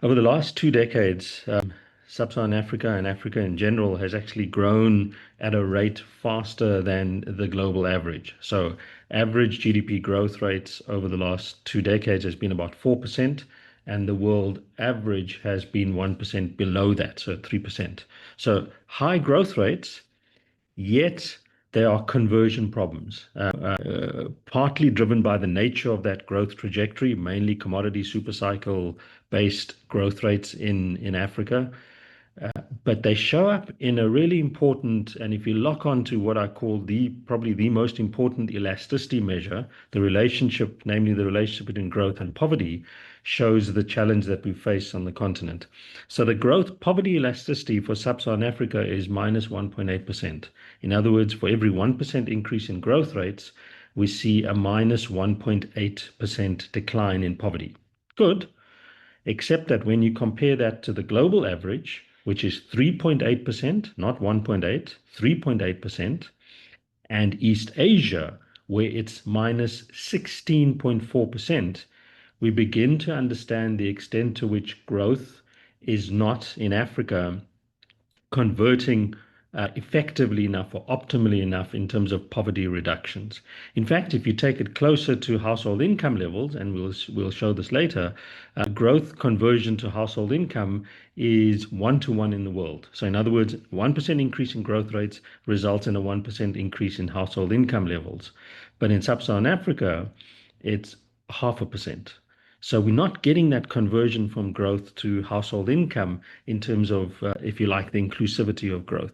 Over the last 2 decades, sub-Saharan Africa and Africa in general has actually grown at a rate faster than the global average. So, average GDP growth rates over the last 2 decades has been about 4%, and the world average has been 1% below that, so 3%. So, high growth rates, yet there are conversion problems, partly driven by the nature of that growth trajectory, mainly commodity supercycle based growth rates in Africa. But they show up in a really important, and if you lock on to what I call probably the most important elasticity measure, the relationship, namely the relationship between growth and poverty, shows the challenge that we face on the continent. So the growth poverty elasticity for sub-Saharan Africa is minus 1.8%. In other words, for every 1% increase in growth rates, we see a minus 1.8% decline in poverty. Good, except that when you compare that to the global average, which is 3.8%, not 1.8, 3.8%, and East Asia, where it's minus 16.4%, we begin to understand the extent to which growth is not in Africa converting effectively enough or optimally enough in terms of poverty reductions. In fact, if you take it closer to household income levels, and we'll show this later, growth conversion to household income is 1-to-1 in the world. So in other words, 1% increase in growth rates results in a 1% increase in household income levels. But in sub-Saharan Africa, it's 0.5%. So we're not getting that conversion from growth to household income in terms of, if you like, the inclusivity of growth.